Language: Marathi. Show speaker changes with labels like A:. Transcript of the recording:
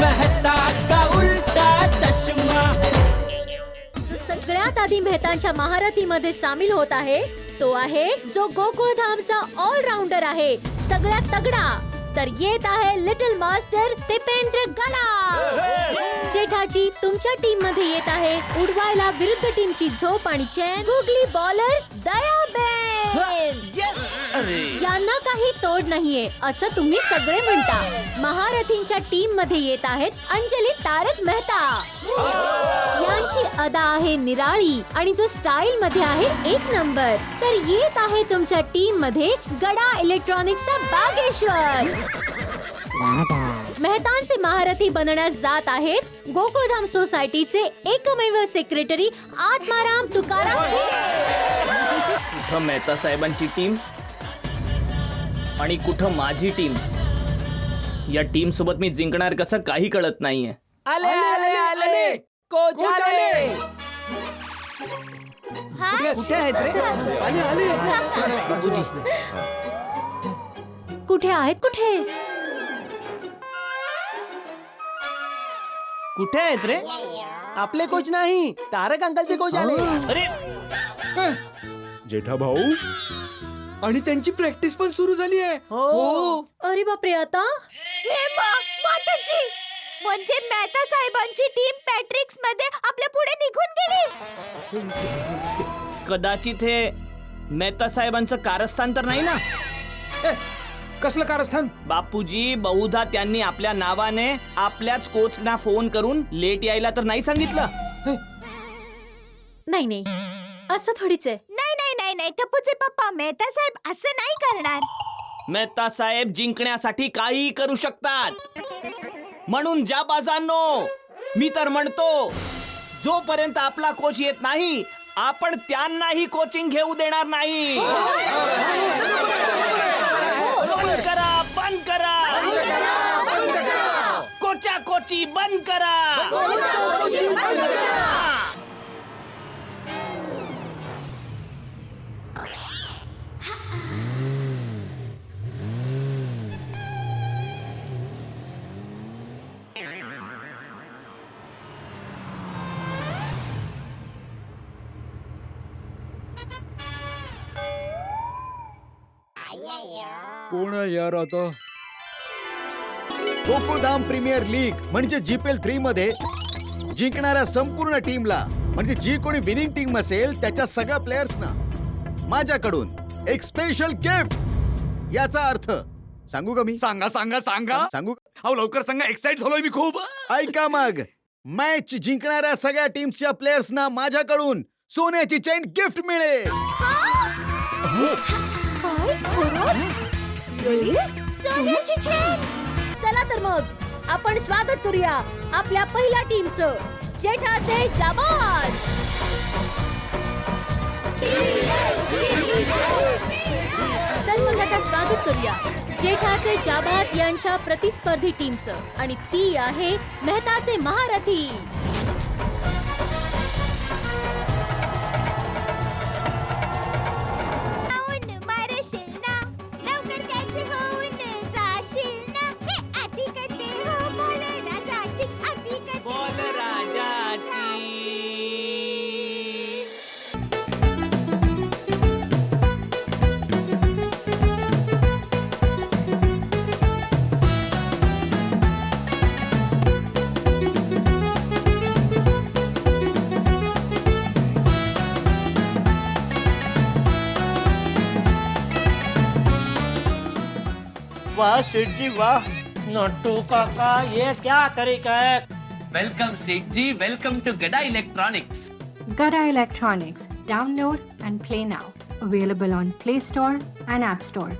A: मेहता का उल्टा चष्मा।
B: जो सगळ्यात आधी मेहतांच्या महारथीमध्ये सामील होत आहे तो आहे जो गोकुळधामचा ऑलराऊंडर आहे, सगळ्यात तगडा। तर येत आहे लिटिल मास्टर दीपेंद्र गडा। जेठाजी तुमच्या टीम मध्ये येत आहे उडवायला विरुद्ध टीमची झोप आणि चैन गुगली बॉलर दयाबेन। यांना काही तोड नाहीये असं तुम्ही सगळे म्हणता। महारथींच्या टीम मध्ये येत आहेत अंजली तारक मेहता। यांची अदा आहे निराळी आणि जो स्टाईल मध्ये आहे एक नंबर। तर येत आहे तुमच्या टीम मध्ये गडा इलेक्ट्रॉनिक्सचा बागेश्वर। मेहतांचे महारथी बनण्यास जात आहेत गोकुळधाम सोसायटीचे एकमेव सेक्रेटरी आत्माराम तुकाराम।
C: कुठं मेहता साहेबांची टीम आणि कुठं माझी टीम। या टीम सोबत मी जिंकणार कसं काही कळत नाहीये।
A: आले आले आले कोच आले।
D: कुठे आहेत रे?
B: कुठे आहेत कुठे?
D: कुठे आहेत रे?
A: आपले कोच नाही, तारक अंकलचे कोच आले।
C: अरे
E: जेठा भाऊ, आणि त्यांची प्रॅक्टिस पण सुरू झाली आहे। हो
B: अरे बापरे, आता
F: म्हणजे मेहता साहेबांची टीम पॅट्रिक्स मध्ये आपल्या पुढे निघून गेली।
C: कदाचित हे मेहता साहेबांचं कारस्थान तर नाही ना?
E: कसलं कारस्थान?
C: बापूजी, बहुधा त्यांनी आपल्या नावाने आपल्याच कोचना फोन करून लेट यायला तर नाही सांगितलं?
B: नाही नाही, असं थोडीच आहे।
F: नाही नाही नाही नाही, टप्पूचे पप्पा मेहता साहेब असं नाही करणार।
C: मेहता साहेब जिंकण्यासाठी काही करू शकतात। म्हणून ज्या बाजांनो, मी तर म्हणतो जोपर्यंत आपला कोच येत नाही आपण त्यांनाही कोचिंग घेऊ देणार नाही। बंद करा, बंद करा, कोचा कोची बंद करा।
E: कोण आहे यार आता?
G: गोकुळधाम प्रीमियर लीग म्हणजे GPL 3 मध्ये जिंकणाऱ्या संपूर्ण टीमला, म्हणजे जी कोणी विनिंग टीम असेल त्याच्या सगळ्या प्लेयर्सना माझ्याकडून एक स्पेशल गिफ्ट। याचा अर्थ सांगू का मी?
H: सांगा सांगा सांगा
G: सांगू?
H: अहो लवकर सांगा, एक्साइट झालोय मी खूप।
G: ऐका मग, मॅच जिंकणाऱ्या सगळ्या टीमच्या प्लेयर्सना माझ्याकडून सोन्याची चेन गिफ्ट मिळेल।
B: काय खरंच? सोन्याची चेन? चला तर मग आपण स्वागत करूया आपल्या पहिल्या टीमचं, जेठाचे जाबाज। तर मग आता स्वागत करूया जेठाचे जाबाज यांच्या प्रतिस्पर्धी टीमचं, आणि ती आहे मेहताचे महारथी।
D: वाह सेठ जी वाह।
A: नट्टू काका, ये क्या तरीका है?
I: Welcome Seth ji, welcome to Gada Electronics.
J: Gada Electronics. Download and play now. Available on Play Store and App Store.